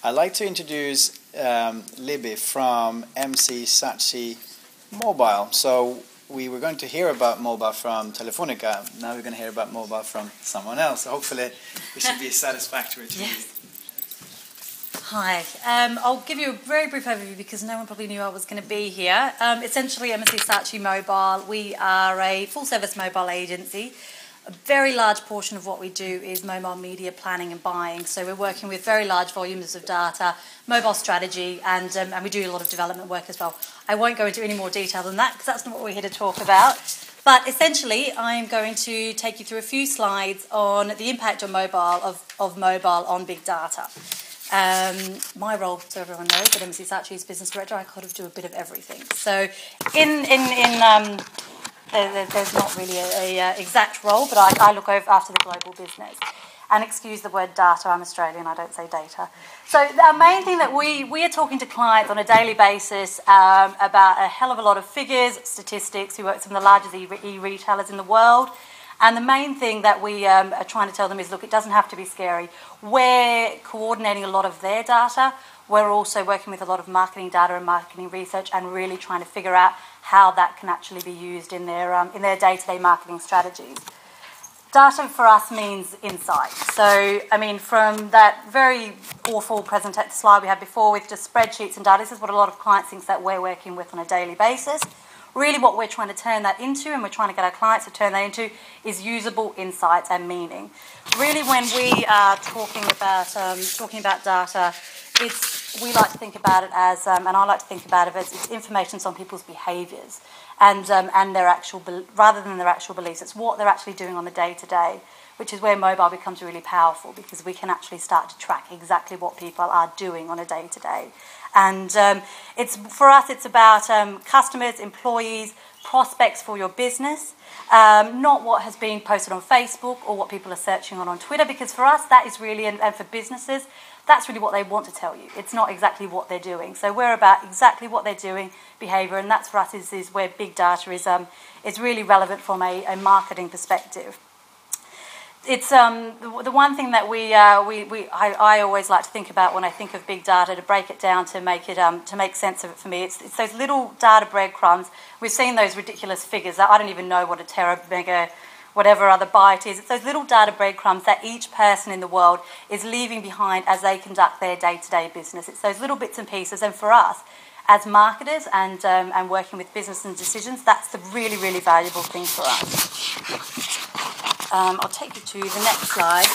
I'd like to introduce Libby from MC Sacchi Mobile. So we were going to hear about mobile from Telefonica. Now we're going to hear about mobile from someone else. So hopefully it should be satisfactory to you. Hi, I'll give you a very brief overview because no one probably knew I was going to be here. Essentially, MC Sacchi Mobile, we are a full-service mobile agency. A very large portion of what we do is mobile media planning and buying. So we're working with very large volumes of data, mobile strategy, and we do a lot of development work as well. I won't go into any more detail than that because that's not what we're here to talk about. But essentially, I'm going to take you through a few slides on the impact on mobile of mobile on big data. My role, so everyone knows, at MC Sacchi is business director. I kind of do a bit of everything. So there's not really a exact role, but I look over after the global business. And excuse the word data, I'm Australian, I don't say data. So the main thing that we are talking to clients on a daily basis about a hell of a lot of figures, statistics. We work with some of the largest e-retailers in the world. And the main thing that we are trying to tell them is, look, it doesn't have to be scary. We're coordinating a lot of their data. We're also working with a lot of marketing data and marketing research and really trying to figure out how that can actually be used in their day-to-day marketing strategies. Data for us means insight. So, I mean, from that very awful slide we had before with just spreadsheets and data, this is what a lot of clients think that we're working with on a daily basis. Really what we're trying to turn that into, and we're trying to get our clients to turn that into, is usable insights and meaning. Really, when we are talking about data, we like to think about it as, and I like to think about it as, it's information on people's behaviours and their actual, rather than their actual beliefs. It's what they're actually doing on the day-to-day, which is where mobile becomes really powerful because we can actually start to track exactly what people are doing on a day-to-day. And for us, it's about customers, employees, prospects for your business, not what has been posted on Facebook or what people are searching on Twitter, because for us, that is really, and for businesses, that's really what they want to tell you. It's not exactly what they're doing. So we're about exactly what they're doing, behaviour, and that's for us is where big data is really relevant from a marketing perspective. It's the one thing that I always like to think about when I think of big data, to break it down to make sense of it for me. It's those little data breadcrumbs. We've seen those ridiculous figures that I don't even know what a tera, mega, whatever other byte is. It's those little data breadcrumbs that each person in the world is leaving behind as they conduct their day-to-day business. It's those little bits and pieces, and for us, as marketers and working with business and decisions, that's the really, really valuable thing for us. I'll take you to the next slide.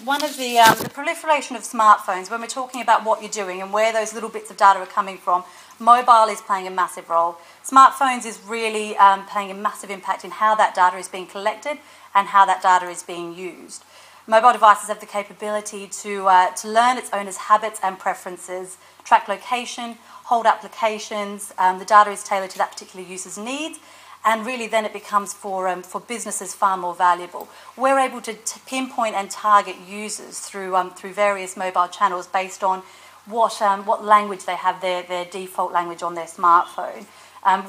One of the proliferation of smartphones, when we're talking about what you're doing and where those little bits of data are coming from, mobile is playing a massive role. Smartphones is really playing a massive impact in how that data is being collected and how that data is being used. Mobile devices have the capability to learn its owner's habits and preferences, track location, hold applications. The data is tailored to that particular user's needs, and really then it becomes for businesses far more valuable. We're able to pinpoint and target users through various mobile channels based on what language they have, their default language on their smartphone,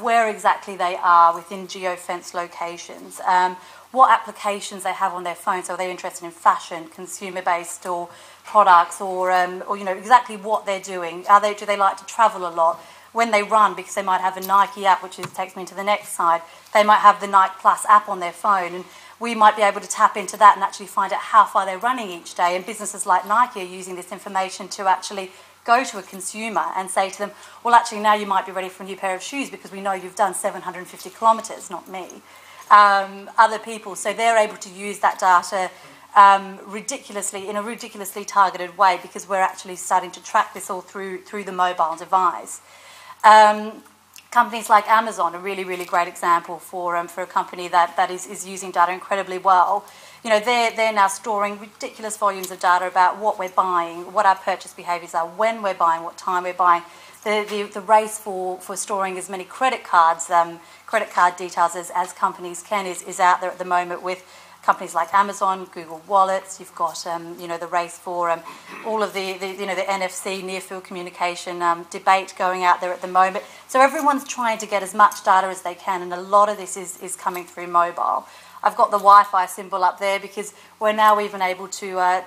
where exactly they are within geofence locations, what applications they have on their phone. So are they interested in fashion, consumer-based, or products, or exactly what they're doing? Do they like to travel a lot? When they run, because they might have a Nike app, which takes me to the next slide, they might have the Nike Plus app on their phone, and we might be able to tap into that and actually find out how far they're running each day. And businesses like Nike are using this information to actually go to a consumer and say to them, well, actually, now you might be ready for a new pair of shoes because we know you've done 750 kilometres, not me. Other people, so they're able to use that data in a ridiculously targeted way because we're actually starting to track this all through the mobile device. Companies like Amazon, a really, really great example for a company that is using data incredibly well. They're now storing ridiculous volumes of data about what we're buying, what our purchase behaviours are, when we're buying, what time we're buying. The race for storing as many credit card details as companies can is out there at the moment with companies like Amazon, Google Wallets. You've got the race for all of the NFC near field communication debate going out there at the moment. So everyone's trying to get as much data as they can, and a lot of this is coming through mobile. I've got the Wi-Fi symbol up there because we're now even able to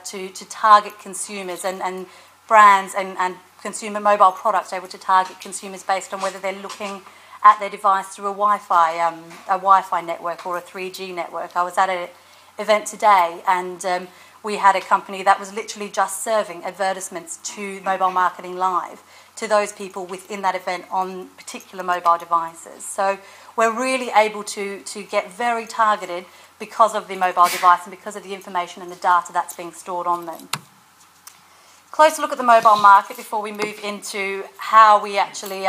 target consumers and brands and consumer mobile products able to target consumers based on whether they're looking at their device through a Wi-Fi network or a 3G network. I was at an event today, and we had a company that was literally just serving advertisements to Mobile Marketing Live to those people within that event on particular mobile devices. So we're really able to get very targeted because of the mobile device and because of the information and the data that's being stored on them. Closer look at the mobile market before we move into how we actually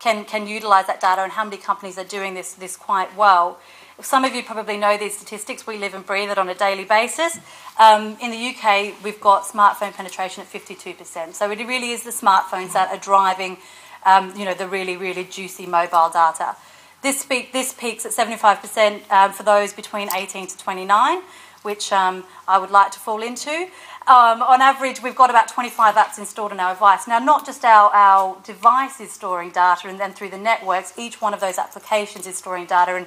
can utilise that data and how many companies are doing this quite well. Some of you probably know these statistics. We live and breathe it on a daily basis. In the UK, we've got smartphone penetration at 52%. So it really is the smartphones that are driving, the really, really juicy mobile data. This peaks at 75% for those between 18 to 29, which I would like to fall into. On average, we've got about 25 apps installed on our device. Now, not just our device is storing data, and then through the networks, each one of those applications is storing data, and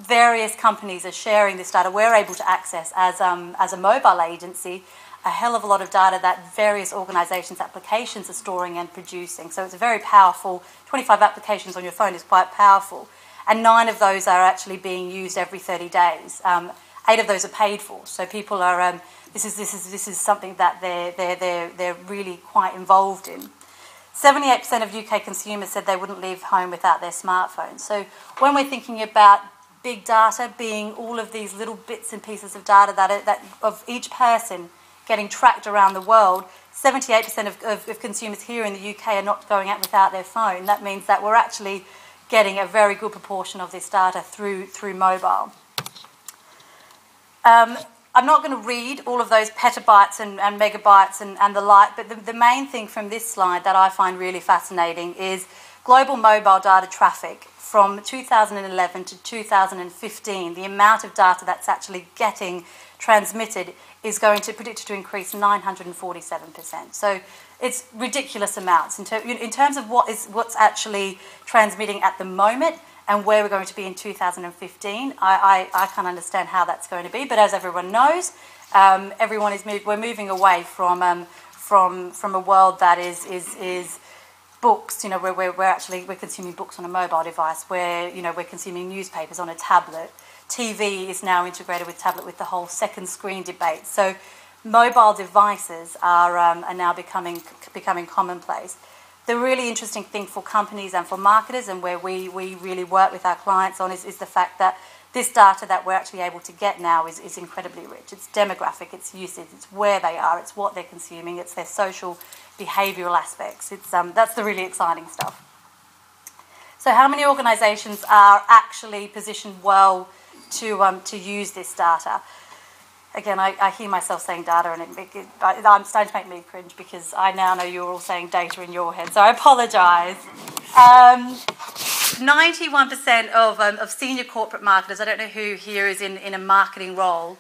various companies are sharing this data. We're able to access, as a mobile agency, a hell of a lot of data that various organisations' applications are storing and producing. So it's a very powerful, 25 applications on your phone is quite powerful. And 9 of those are actually being used every 30 days. 8 of those are paid for. So people are, this is something that they're really quite involved in. 78% of UK consumers said they wouldn't leave home without their smartphone. So when we're thinking about big data being all of these little bits and pieces of data that of each person getting tracked around the world, 78% of consumers here in the UK are not going out without their phone. That means that we're actually getting a very good proportion of this data through mobile. I'm not going to read all of those petabytes and megabytes and the like, but the main thing from this slide that I find really fascinating is global mobile data traffic from 2011 to 2015. The amount of data that's actually getting transmitted is predicted to increase 947%. So it's ridiculous amounts in terms of what's actually transmitting at the moment and where we're going to be in 2015. I can't understand how that's going to be, but as everyone knows, we're moving away from a world that is books. We're consuming books on a mobile device. We're consuming newspapers on a tablet. TV is now integrated with tablet with the whole second screen debate. So mobile devices are now becoming commonplace. The really interesting thing for companies and for marketers, and where we really work with our clients on, is the fact that this data that we're actually able to get now is incredibly rich. It's demographic, it's usage, it's where they are, it's what they're consuming, it's their social behavioural aspects. That's the really exciting stuff. So how many organisations are actually positioned well to use this data? Again, I hear myself saying data, and I'm starting to make me cringe because I now know you're all saying data in your head, so I apologise. 91% of senior corporate marketers, I don't know who here is in a marketing role,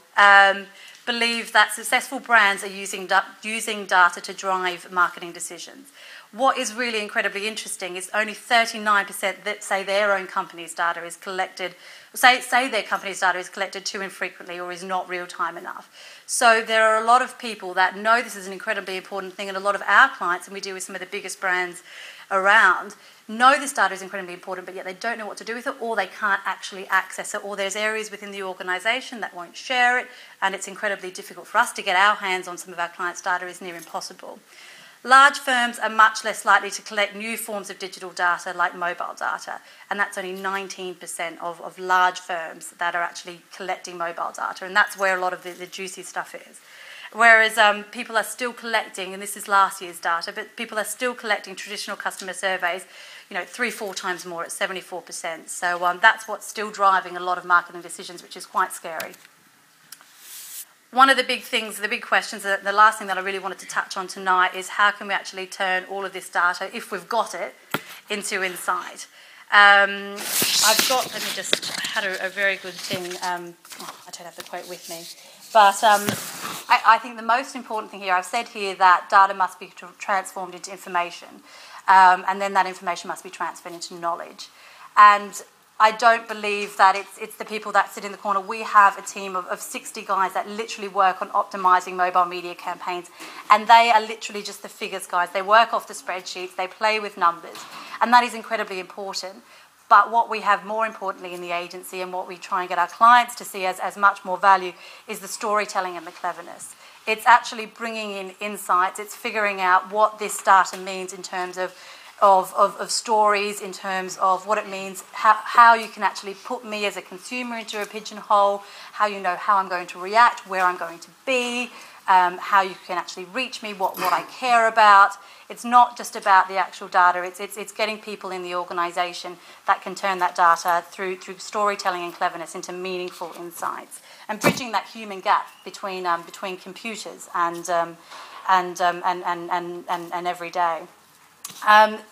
believe that successful brands are using data to drive marketing decisions. What is really incredibly interesting is only 39% that say their own company's data is collected, say their company's data is collected too infrequently or is not real-time enough. So there are a lot of people that know this is an incredibly important thing, and a lot of our clients, and we deal with some of the biggest brands around, know this data is incredibly important, but yet they don't know what to do with it, or they can't actually access it, or there's areas within the organisation that won't share it, and it's incredibly difficult for us to get our hands on some of our clients' data. Is near impossible. Large firms are much less likely to collect new forms of digital data like mobile data, and that's only 19% of large firms that are actually collecting mobile data, and that's where a lot of the juicy stuff is. Whereas people are still collecting, and this is last year's data, but people are still collecting traditional customer surveys, 3-4 times more at 74%. So that's what's still driving a lot of marketing decisions, which is quite scary. One of the big things, the big questions, the last thing that I really wanted to touch on tonight is how can we actually turn all of this data, if we've got it, into insight. Let me just, I had a very good thing, I don't have the quote with me, but I think the most important thing here, I've said here that data must be transformed into information, and then that information must be transferred into knowledge. And I don't believe that it's the people that sit in the corner. We have a team of 60 guys that literally work on optimising mobile media campaigns, and they are literally just the figures guys. They work off the spreadsheets, they play with numbers, and that is incredibly important. But what we have more importantly in the agency, and what we try and get our clients to see as much more value, is the storytelling and the cleverness. It's actually bringing in insights, it's figuring out what this data means in terms of stories, in terms of what it means, how you can actually put me as a consumer into a pigeonhole, how you know how I'm going to react, where I'm going to be, how you can actually reach me, what I care about. It's not just about the actual data, it's getting people in the organisation that can turn that data through storytelling and cleverness into meaningful insights, and bridging that human gap between computers and every day.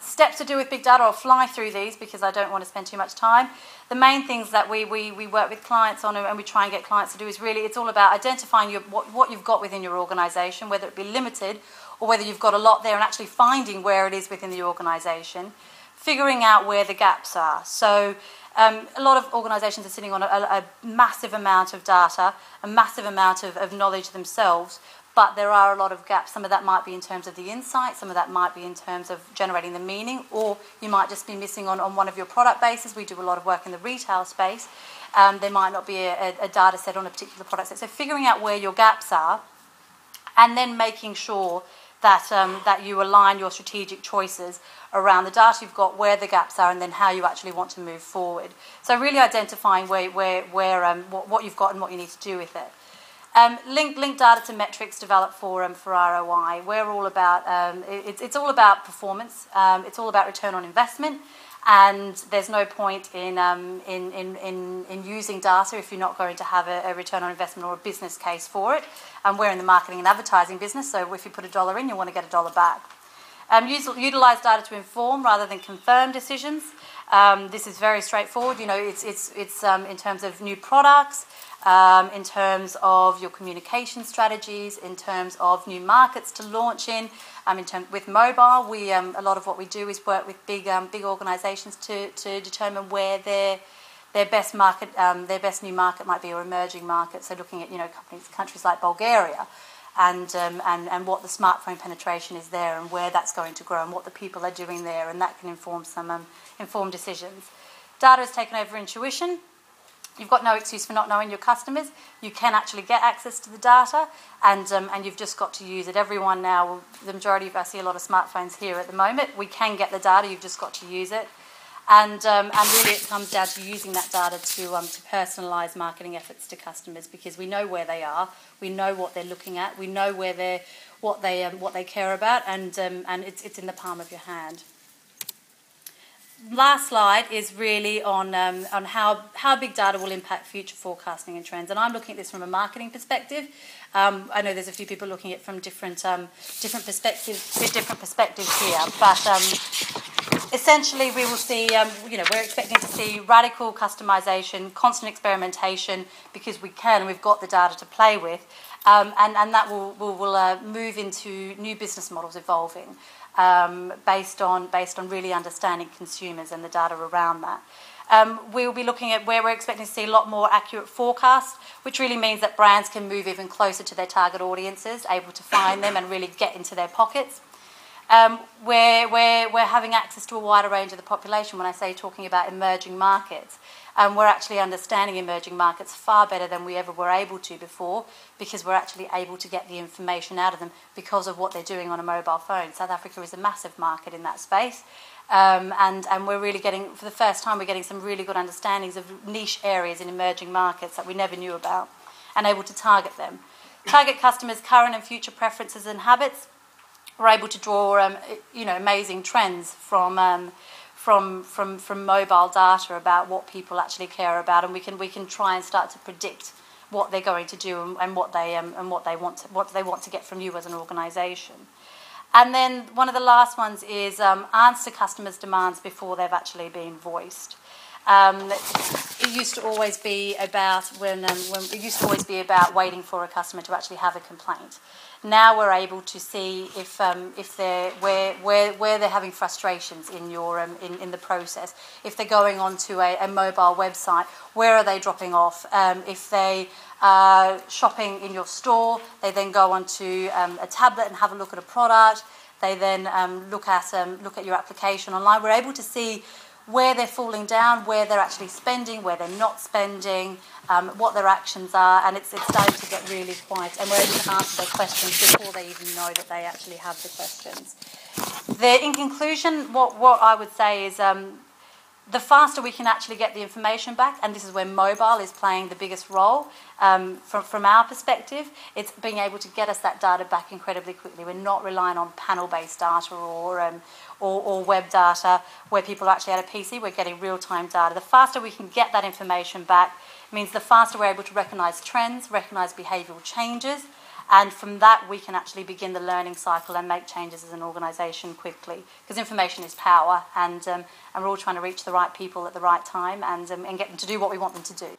Steps to do with big data, I'll fly through these because I don't want to spend too much time. The main things that we work with clients on, and we try and get clients to do, is really, it's all about identifying what you've got within your organisation, whether it be limited or whether you've got a lot there, and actually finding where it is within the organisation, figuring out where the gaps are. So a lot of organisations are sitting on a massive amount of data, a massive amount of knowledge themselves, but there are a lot of gaps. Some of that might be in terms of the insight, some of that might be in terms of generating the meaning, or you might just be missing on one of your product bases. We do a lot of work in the retail space. There might not be a data set on a particular product set. So figuring out where your gaps are, and then making sure that you align your strategic choices around the data you've got, where the gaps are, and then how you actually want to move forward. So really identifying what you've got and what you need to do with it. Link data to metrics developed for ROI. We're all about it's all about performance. It's all about return on investment, and there's no point in using data if you're not going to have a return on investment or a business case for it. And we're in the marketing and advertising business, so if you put $1 in, you want to get $1 back. Utilise data to inform rather than confirm decisions. This is very straightforward. You know, it's in terms of new products. In terms of your communication strategies, in terms of new markets to launch in. With mobile, we a lot of what we do is work with big organisations to determine where their best market, their best new market might be, or emerging market. So looking at countries like Bulgaria, and what the smartphone penetration is there, and where that's going to grow, and what the people are doing there, and that can inform some informed decisions. Data has taken over intuition. You've got no excuse for not knowing your customers. You can actually get access to the data, and you've just got to use it. Everyone now, the majority of us, I see a lot of smartphones here at the moment. We can get the data. You've just got to use it, and really it comes down to using that data to personalise marketing efforts to customers, because we know where they are, we know what they're looking at, we know what they care about, and it's in the palm of your hand. Last slide is really on how big data will impact future forecasting and trends, and I'm looking at this from a marketing perspective. I know there's a few people looking at it from different perspectives here, but essentially we will see. We're expecting to see radical customisation, constant experimentation, because we can, and we've got the data to play with, and that will move into new business models evolving. Based on really understanding consumers and the data around that. We'll be looking at where we're expecting to see a lot more accurate forecasts, which really means that brands can move even closer to their target audiences, able to find them and really get into their pockets. We're having access to a wider range of the population. When I say talking about emerging markets, we're actually understanding emerging markets far better than we ever were able to before, because we're actually able to get the information out of them because of what they're doing on a mobile phone. South Africa is a massive market in that space, and we're really getting, for the first time, we're getting some really good understandings of niche areas in emerging markets that we never knew about, and able to target them. Target customers' current and future preferences and habits. We're able to draw amazing trends from mobile data about what people actually care about, and we can try and start to predict what they're going to do and what they want to get from you as an organisation. And then one of the last ones is answer customers' demands before they've actually been voiced. It used to always be about waiting for a customer to actually have a complaint. now we're able to see if they're where they're having frustrations in your in the process. If they're going onto a mobile website, where are they dropping off? If they are shopping in your store, they then go onto a tablet and have a look at a product. They then look at your application online. We're able to see where they're falling down, where they're actually spending, where they're not spending, what their actions are, and it's starting to get really quiet, and we're able to answer their questions before they even know that they actually have the questions. In conclusion, what I would say is the faster we can actually get the information back, and this is where mobile is playing the biggest role from our perspective, it's being able to get us that data back incredibly quickly. We're not relying on panel-based data or web data where people are actually at a PC. We're getting real-time data. The faster we can get that information back means the faster we're able to recognise trends, recognise behavioural changes, and from that we can actually begin the learning cycle and make changes as an organisation quickly. Because information is power, and we're all trying to reach the right people at the right time and get them to do what we want them to do.